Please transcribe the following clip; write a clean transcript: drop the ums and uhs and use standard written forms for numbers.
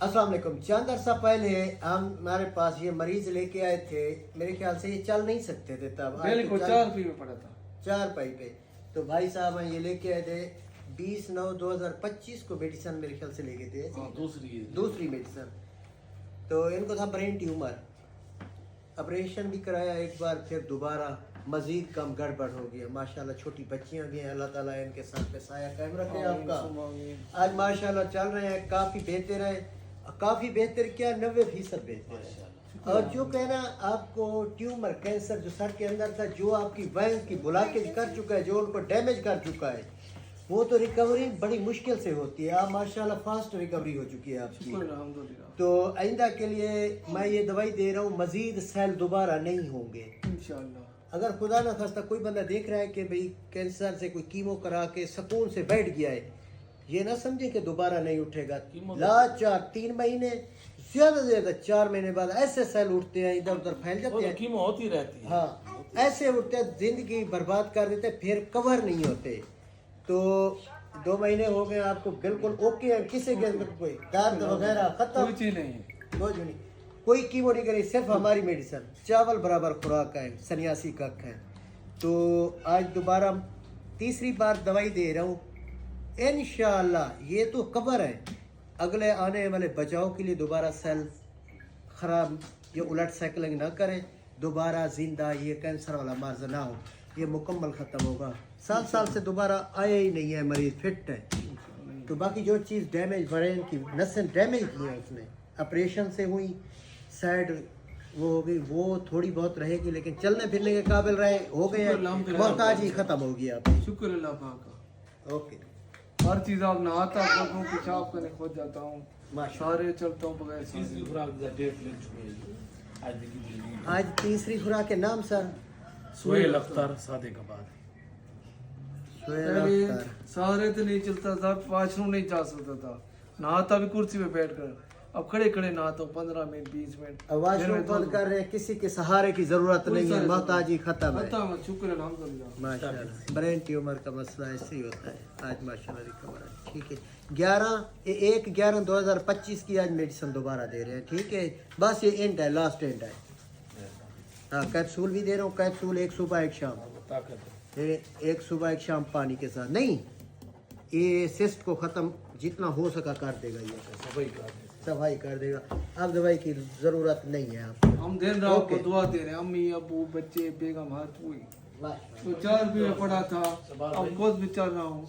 अस्सलाम वालेकुम। चंद अरसा पहले हमारे पास ये मरीज लेके आए थे, मेरे ख्याल से ये चल नहीं सकते थे तब, बिल्कुल 4 रुपये में पड़ा था, 4 पाई पे। तो भाई साहब ये लेके आए थे 20/9/2025 को मेडिसन मेरे ख्याल से लेके थे। दूसरी मेडिसन। तो इनको था ब्रेन ट्यूमर, ऑपरेशन भी कराया एक बार, फिर दोबारा मजीद कम गड़बड़ हो गया। माशाल्लाह छोटी बच्चियां भी हैं, अल्लाह ताला इनके साथ पे साया कायम रखे आपका। आज माशाल्लाह चल रहे हैं, काफ़ी बेहतर है, काफ़ी बेहतर क्या 90% बेहतर है। और जो कहना आपको ट्यूमर कैंसर जो सर के अंदर था, जो आपकी वेंस की ब्लॉकेज कर चुका है, जो उनको डैमेज कर चुका है, वो तो रिकवरी बड़ी मुश्किल से होती है। आप माशाल्लाह फास्ट रिकवरी हो चुकी है आपकी। तो आइंदा के लिए मैं ये दवाई दे रहा हूँ, मजीद सेल दोबारा नहीं होंगे इंशाल्लाह। अगर खुदा ना खास्ता कोई बंदा देख रहा है कि भाई कैंसर से कोई कीमो करा के सुकून से बैठ गया है, ये ना समझे कि दोबारा नहीं उठेगा। लाचार 3 महीने, ज्यादा से ज्यादा 4 महीने बाद ऐसे सेल उठते हैं, इधर उधर फैल जाते हैं, कीमो होती रहती है। हाँ, ऐसे उठते हैं, जिंदगी बर्बाद कर देते, फिर कवर नहीं होते। तो 2 महीने हो गए आपको बिल्कुल ओके है, किसी के अंदर कोई दर्द वगैरह खत्म, कोई चीज नहीं, कुछ नहीं, कोई कीमो नहीं करी, सिर्फ हमारी मेडिसिन, चावल बराबर खुराक है, सन्यासी कख है। तो आज दोबारा तीसरी बार दवाई दे रहा हूँ इंशाअल्लाह। ये तो कबर है, अगले आने वाले बचाव के लिए दोबारा सेल खराब या उलट साइकिलिंग ना करें, दोबारा जिंदा ये कैंसर वाला मर्ज ना हो, ये मुकम्मल ख़त्म होगा। 7 साल से दोबारा आया ही नहीं है, मरीज फिट है। तो बाकी जो चीज़ डैमेज ब्रेन की नसें डैमेज की हैं उसने ऑपरेशन से हुई, साइड वो हो गई, वो थोड़ी बहुत रहेगी, लेकिन चलने फिरने के काबिल रहे हो गए हैं, मोहताज ही ख़त्म हो गया आप। शुक्र अल्लाह पाक का। ओके, हर चीज आप नहाता हूँ, पेशाब करने खुद जाता हूँ, सारे चलता हूँ बगैर। आज तीसरी खुराक के नाम सर सोहेल अख्तर सादे के बाद सारे तो नहीं चलता था, वॉशरूम नहीं जा सकता था, नहाता भी कुर्सी पे बैठ कर, अब खड़े खड़े नहाता हूँ 15 मिनट 20 मिनट। वॉशरूम बंद कर रहे हैं, किसी के सहारे की जरूरत नहीं है, मोहताजी खत्म है। शुक्र अल्हम्दुलिल्लाह। माशाल्लाह ब्रेन ट्यूमर का मसला ऐसे ही होता है। आज माशाल्लाह रिकवर है, ठीक है। 1/11/2025 की आज मेडिसिन दोबारा दे रहे हैं, ठीक है। बस ये एंड है, लास्ट एंड है। हाँ, कैप्सूल भी दे रहा हूँ, कैप्सूल एक सुबह एक शाम, एक सुबह एक शाम पानी के साथ। नहीं, ये सिस्ट को ख़त्म जितना हो सका कर देगा, ये सफाई कर देगा। अब दवाई की ज़रूरत नहीं है आप। हम दिन रात को दुआ दे रहे हैं, अम्मी अबू बच्चे बेगम हर कोई। तो 4 रुपये पड़ा था, अब खुद भी चल रहा हूँ।